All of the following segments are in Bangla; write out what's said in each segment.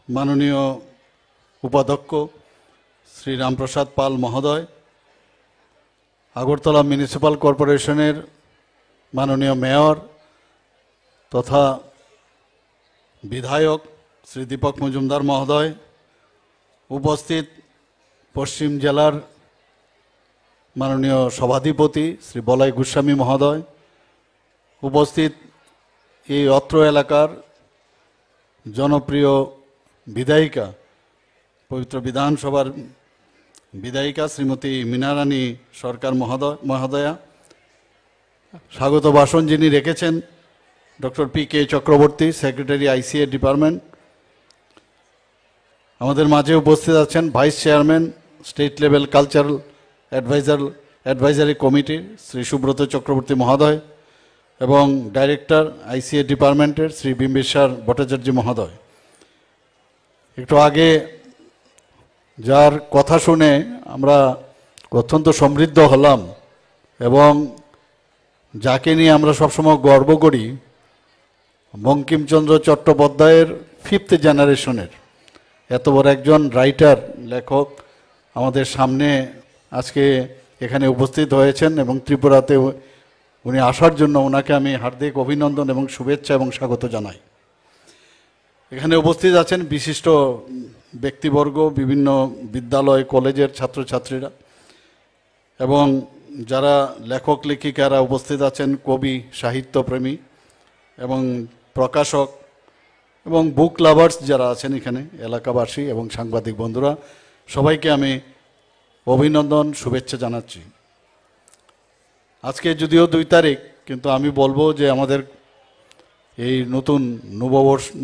মাননীয় উপাধ্যক্ষ শ্রী রামপ্রসাদ পাল মহোদয়, আগরতলা মিউনিসিপ্যাল কর্পোরেশনের মাননীয় মেয়র তথা বিধায়ক শ্রী দীপক মজুমদার মহোদয়, উপস্থিত পশ্চিম জেলার মাননীয় সভাধিপতি শ্রী বলাই গোস্বামী মহোদয়, উপস্থিত এই অত্র এলাকার জনপ্রিয় বিধায়িকা, পবিত্র বিধানসভার বিধায়িকা শ্রীমতী মীনারানী সরকার মহোদয়া, স্বাগত ভাষণ যিনি রেখেছেন doctor P K Chakraborty, secretary আইসিএ department. আমাদের মাঝে উপস্থিত আছেন vice chairman state level cultural advisory committee Shri Subrata Chakraborty মহোদয় এবং ডাইরেক্টর আইসিএ ডিপার্টমেন্টের শ্রী বিম্বেশ্বর ভট্টাচার্য মহোদয়। একটু আগে যার কথা শুনে আমরা অত্যন্ত সমৃদ্ধ হলাম এবং যাকে নিয়ে আমরা সবসময় গর্ব করি, বঙ্কিমচন্দ্র চট্টোপাধ্যায়ের 5th জেনারেশনের এত বড় একজন রাইটার, লেখক আমাদের সামনে আজকে এখানে উপস্থিত হয়েছেন এবং ত্রিপুরাতে উনি আসার জন্য ওনাকে আমি হার্দিক অভিনন্দন এবং শুভেচ্ছা এবং স্বাগত জানাই। এখানে উপস্থিত আছেন বিশিষ্ট ব্যক্তিবর্গ, বিভিন্ন বিদ্যালয় কলেজের ছাত্রছাত্রীরা এবং যারা লেখক লেখিকারা উপস্থিত আছেন, কবি, সাহিত্যপ্রেমী এবং প্রকাশক এবং বুক লাভার্স যারা আছেন এখানে, এলাকাবাসী এবং সাংবাদিক বন্ধুরা, সবাইকে আমি অভিনন্দন শুভেচ্ছা জানাচ্ছি। আজকে যদিও 2 তারিখ, কিন্তু আমি বলবো যে আমাদের এই নতুন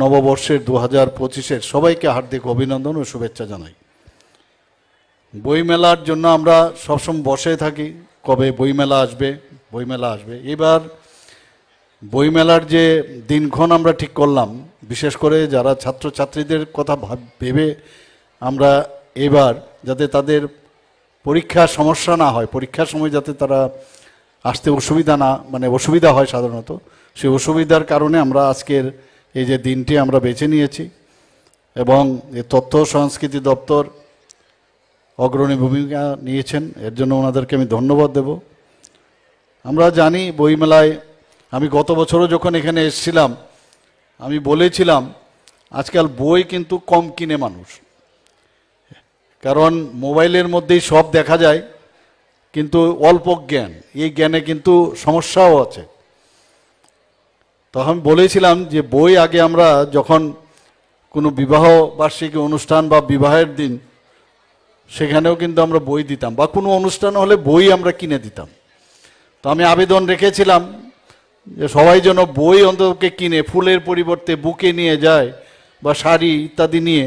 নববর্ষের 2025-এর সবাইকে হার্দিক অভিনন্দন ও শুভেচ্ছা জানাই। বইমেলার জন্য আমরা সবসময় বসে থাকি, কবে বইমেলা আসবে বইমেলা আসবে। এবার বইমেলার যে দিনক্ষণ আমরা ঠিক করলাম, বিশেষ করে যারা ছাত্রছাত্রীদের কথা ভেবে আমরা এবার যাতে তাদের পরীক্ষার সমস্যা না হয়, পরীক্ষার সময় যাতে তারা আসতে অসুবিধা হয় সাধারণত, সেই অসুবিধার কারণে আমরা আজকের এই যে দিনটি আমরা বেছে নিয়েছি এবং এই তথ্য সংস্কৃতি দপ্তর অগ্রণী ভূমিকা নিয়েছেন, এর জন্য ওনাদেরকে আমি ধন্যবাদ দেব। আমরা জানি বইমেলায়, আমি গত বছরও যখন এখানে এসেছিলাম আমি বলেছিলাম আজকাল বই কিন্তু কম কিনে মানুষ, কারণ মোবাইলের মধ্যেই সব দেখা যায়, কিন্তু অল্প জ্ঞান, এই জ্ঞানে কিন্তু সমস্যাও আছে। তখন বলেছিলাম যে বই আগে আমরা যখন কোনো বিবাহ বার্ষিকী অনুষ্ঠান বা বিবাহের দিন, সেখানেও কিন্তু আমরা বই দিতাম, বা কোনো অনুষ্ঠান হলে বই আমরা কিনে দিতাম। তো আমি আবেদন রেখেছিলাম যে সবাই যেন বই অন্তত কিনে, ফুলের পরিবর্তে বুকে নিয়ে যায় বা শাড়ি ইত্যাদি নিয়ে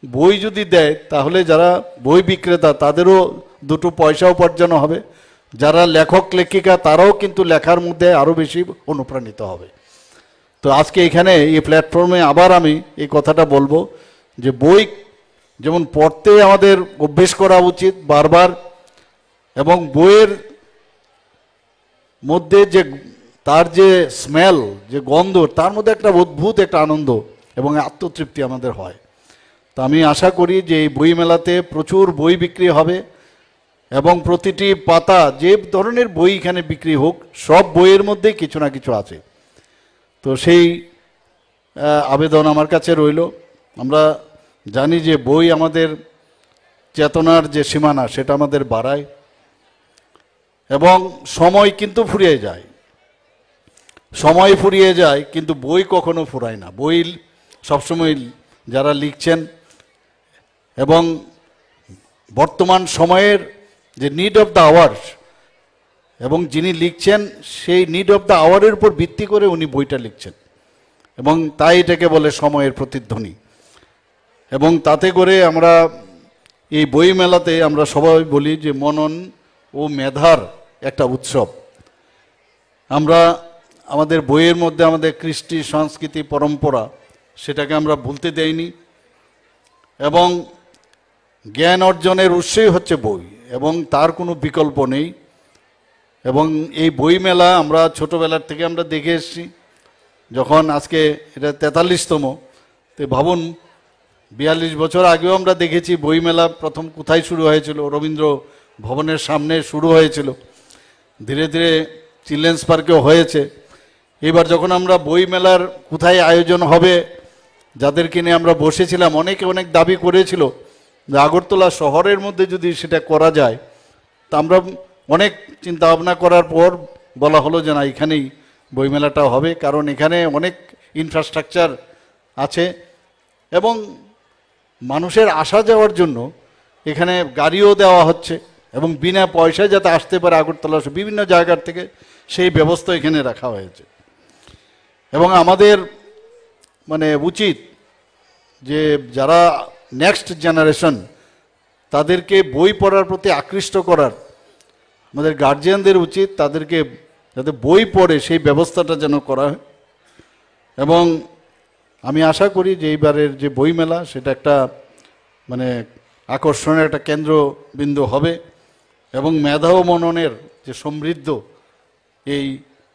বই যদি দেয়, তাহলে যারা বই বিক্রেতা তাদেরও 2 পয়সা উপার্জন হবে, যারা লেখক লেখিকা তারাও কিন্তু লেখার মধ্যে আরও বেশি অনুপ্রাণিত হবে। তো আজকে এখানে এই প্ল্যাটফর্মে আবার আমি এই কথাটা বলবো যে বই যেমন পড়তে আমাদের অভ্যেস করা উচিত বারবার, এবং বইয়ের মধ্যে যে তার যে স্মেল, যে গন্ধ, তার মধ্যে একটা অদ্ভুত একটা আনন্দ এবং আত্মতৃপ্তি আমাদের হয়। তো আমি আশা করি যে এই বই মেলাতে প্রচুর বই বিক্রি হবে এবং প্রতিটি পাতা, যে ধরনের বই এখানে বিক্রি হোক, সব বইয়ের মধ্যেই কিছু না কিছু আছে। তো সেই আবেদন আমার কাছে রইল। আমরা জানি যে বই আমাদের চেতনার যে সীমানা সেটা আমাদের বাড়ায় এবং সময় কিন্তু ফুরিয়ে যায়, সময় ফুরিয়ে যায়, কিন্তু বই কখনো ফুরায় না। বই সবসময় যারা লিখছেন এবং বর্তমান সময়ের যে নিড অফ দ্য আওয়ার্স, এবং যিনি লিখছেন সেই নিড অফ দ্য আওয়ারের উপর ভিত্তি করে উনি বইটা লিখছেন, এবং তাই এটাকে বলে সময়ের প্রতিধ্বনি। এবং তাতে করে আমরা এই বই মেলাতে আমরা সবাই বলি যে মনন ও মেধার একটা উৎসব। আমরা আমাদের বইয়ের মধ্যে আমাদের কৃষ্টি, সংস্কৃতি, পরম্পরা, সেটাকে আমরা ভুলতে দেইনি, এবং জ্ঞান অর্জনের উৎসই হচ্ছে বই এবং তার কোনো বিকল্প নেই। এবং এই বই মেলা আমরা ছোটোবেলার থেকে আমরা দেখে এসেছি, যখন আজকে এটা 43তম, তো ভাবুন 42 বছর আগেও আমরা দেখেছি বইমেলা প্রথম কোথায় শুরু হয়েছিল, রবীন্দ্র ভবনের সামনে শুরু হয়েছিল, ধীরে ধীরে চিলড্রেন্স পার্কেও হয়েছে। এবার যখন আমরা বইমেলার কোথায় আয়োজন হবে যাদেরকে নিয়ে আমরা বসেছিলাম, অনেকে অনেক দাবি করেছিল যে আগরতলা শহরের মধ্যে যদি সেটা করা যায়, তা আমরা অনেক চিন্তা ভাবনা করার পর বলা হলো যে না, এখানেই বইমেলাটা হবে, কারণ এখানে অনেক ইনফ্রাস্ট্রাকচার আছে এবং মানুষের আসা যাওয়ার জন্য এখানে গাড়িও দেওয়া হচ্ছে এবং বিনা পয়সায় যাতে আসতে পারে আগরতলা বিভিন্ন জায়গার থেকে, সেই ব্যবস্থা এখানে রাখা হয়েছে। এবং আমাদের মানে উচিত যে যারা নেক্সট জেনারেশন তাদেরকে বই পড়ার প্রতি আকৃষ্ট করার, আমাদের গার্জিয়ানদের উচিত তাদেরকে যাতে বই পড়ে সেই ব্যবস্থাটা যেন করা হয়। এবং আমি আশা করি যে এইবারের যে বইমেলা সেটা একটা মানে আকর্ষণের একটা কেন্দ্রবিন্দু হবে এবং মেধা ও মননের যে সমৃদ্ধ এই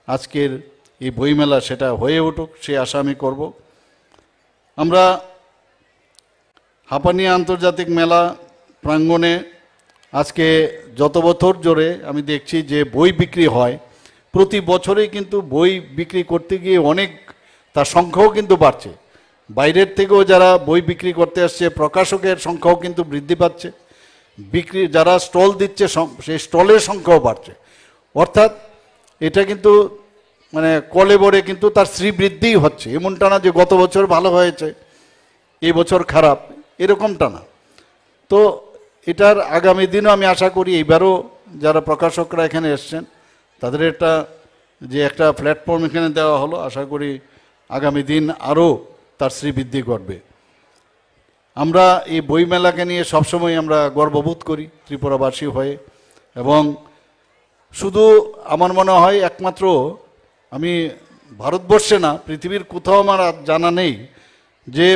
আজকের এই বইমেলা সেটা হয়ে উঠুক, সেই আশা আমি করব। আমরা হাঁপানিয়া আন্তর্জাতিক মেলা প্রাঙ্গণে আজকে যত বছর জোরে আমি দেখছি যে বই বিক্রি হয়, প্রতি বছরেই কিন্তু বই বিক্রি করতে গিয়ে অনেক তার সংখ্যাও কিন্তু বাড়ছে। বাইরের থেকেও যারা বই বিক্রি করতে আসছে, প্রকাশকের সংখ্যাও কিন্তু বৃদ্ধি পাচ্ছে, বিক্রি যারা স্টল দিচ্ছে সেই স্টলের সংখ্যাও বাড়ছে। অর্থাৎ এটা কিন্তু মানে কলেবরে কিন্তু তার শ্রীবৃদ্ধিই হচ্ছে, এমনটা না যে গত বছর ভালো হয়েছে এই বছর খারাপ, এরকমটা না। তো এটার আগামী দিনও আমি আশা করি এইবারও যারা প্রকাশকরা এখানে এসছেন তাদের একটা প্ল্যাটফর্ম এখানে দেওয়া হলো, আশা করি আগামী দিন আরও তার শ্রীবৃদ্ধি ঘটবে। আমরা এই বইমেলাকে নিয়ে সবসময় আমরা গর্ববোধ করি ত্রিপুরাবাসী হয়ে, এবং শুধু আমার মনে হয় একমাত্র আমি ভারতবর্ষে না, পৃথিবীর কোথাও আমার জানা নেই যে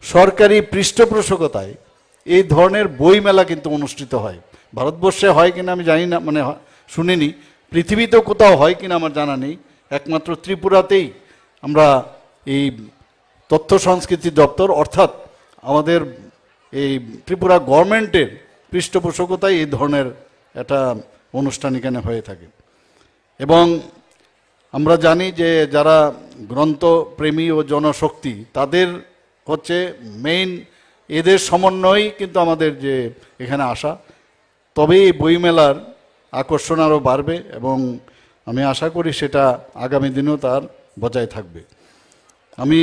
সরকারি পৃষ্ঠপোষকতায় এই ধরনের বইমেলা কিন্তু অনুষ্ঠিত হয়। ভারতবর্ষে হয় কিনা আমি জানি না, মানে শুনিনি, পৃথিবীতেও কোথাও হয় কিনা আমার জানা নেই, একমাত্র ত্রিপুরাতেই আমরা এই তথ্য সংস্কৃতি দপ্তর অর্থাৎ আমাদের এই ত্রিপুরা গভর্নমেন্টের পৃষ্ঠপোষকতায় এই ধরনের একটা অনুষ্ঠান এখানে হয়ে থাকে। এবং আমরা জানি যে যারা গ্রন্থপ্রেমী ও জনশক্তি তাদের হচ্ছে মেইন, এদের সমন্বয় কিন্তু আমাদের যে এখানে আসা, তবে এই বইমেলার আকর্ষণ আরও বাড়বে এবং আমি আশা করি সেটা আগামী দিনেও তার বজায় থাকবে। আমি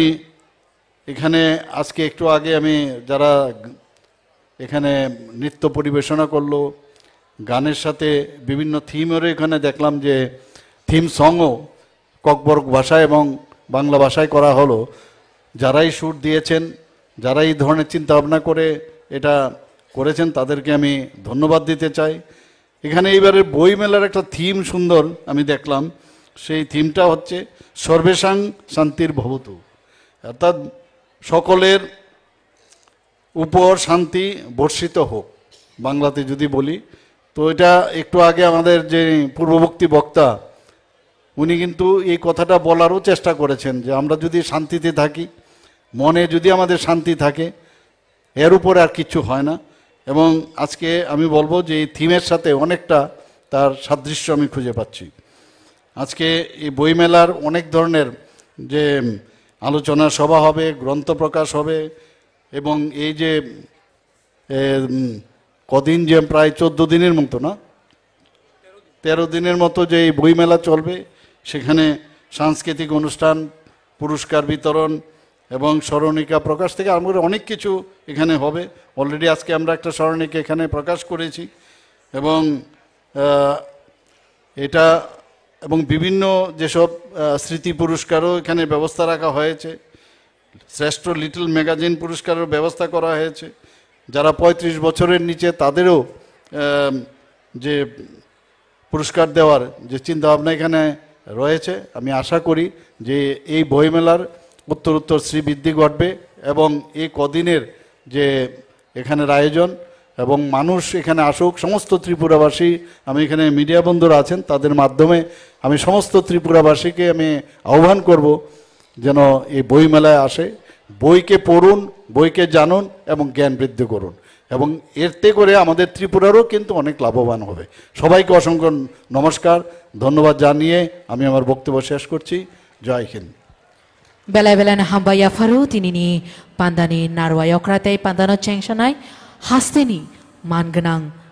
এখানে আজকে একটু আগে আমি যারা এখানে নৃত্য পরিবেশনা করলো, গানের সাথে বিভিন্ন থিমেরও এখানে দেখলাম যে থিম সংও ককবরক ভাষায় এবং বাংলা ভাষায় করা হলো। যারাই সুর দিয়েছেন, যারা এই ধরনের চিন্তা ভাবনা করে এটা করেছেন তাদেরকে আমি ধন্যবাদ দিতে চাই। এখানে এইবারের বইমেলার একটা থিম সুন্দর আমি দেখলাম, সেই থিমটা হচ্ছে সর্বেশাং শান্তির ভবতু, অর্থাৎ সকলের উপর শান্তি বর্ষিত হোক, বাংলাতে যদি বলি। তো এটা একটু আগে আমাদের যে পূর্ববর্তী বক্তা উনি কিন্তু এই কথাটা বলারও চেষ্টা করেছেন যে আমরা যদি শান্তিতে থাকি, মনে যদি আমাদের শান্তি থাকে, এর উপরে আর কিছু হয় না। এবং আজকে আমি বলবো যে এই থিমের সাথে অনেকটা তার সাদৃশ্য আমি খুঁজে পাচ্ছি। আজকে এই বইমেলার অনেক ধরনের যে আলোচনা সভা হবে, গ্রন্থ প্রকাশ হবে, এবং এই যে কদিন যে প্রায় 14 দিনের মতো না 13 দিনের মতো যে এই বইমেলা চলবে, সেখানে সাংস্কৃতিক অনুষ্ঠান, পুরস্কার বিতরণ এবং স্মরণিকা প্রকাশ থেকে আরম্ভ করে অনেক কিছু এখানে হবে। অলরেডি আজকে আমরা একটা স্মরণিকা এখানে প্রকাশ করেছি এবং এটা এবং বিভিন্ন যেসব স্মৃতি পুরস্কারও এখানে ব্যবস্থা রাখা হয়েছে, শ্রেষ্ঠ লিটল ম্যাগাজিন পুরস্কারের ব্যবস্থা করা হয়েছে। যারা 35 বছরের নিচে তাদেরও যে পুরস্কার দেওয়ার যে চিন্তাভাবনা এখানে রয়েছে। আমি আশা করি যে এই বইমেলার উত্তরোত্তর শ্রীবৃদ্ধি ঘটবে এবং এই কদিনের যে এখানের আয়োজন এবং মানুষ এখানে আসুক, সমস্ত ত্রিপুরাবাসী, আমি এখানে মিডিয়া বন্ধুরা আছেন তাদের মাধ্যমে আমি সমস্ত ত্রিপুরাবাসীকে আমি আহ্বান করব যেন এই বইমেলায় আসে বইকে পড়ুন, বইকে জানুন এবং জ্ঞান বৃদ্ধি করুন, এবং এতে করে আমাদের ত্রিপুরারও কিন্তু অনেক লাভবান হবে। সবাইকে অসংখ্য নমস্কার, ধন্যবাদ জানিয়ে আমি আমার বক্তব্য শেষ করছি। জয় Hind. Bela-bela na hambaya faru tinini pandani narwayokrate pandano chengsanai hasteni manganang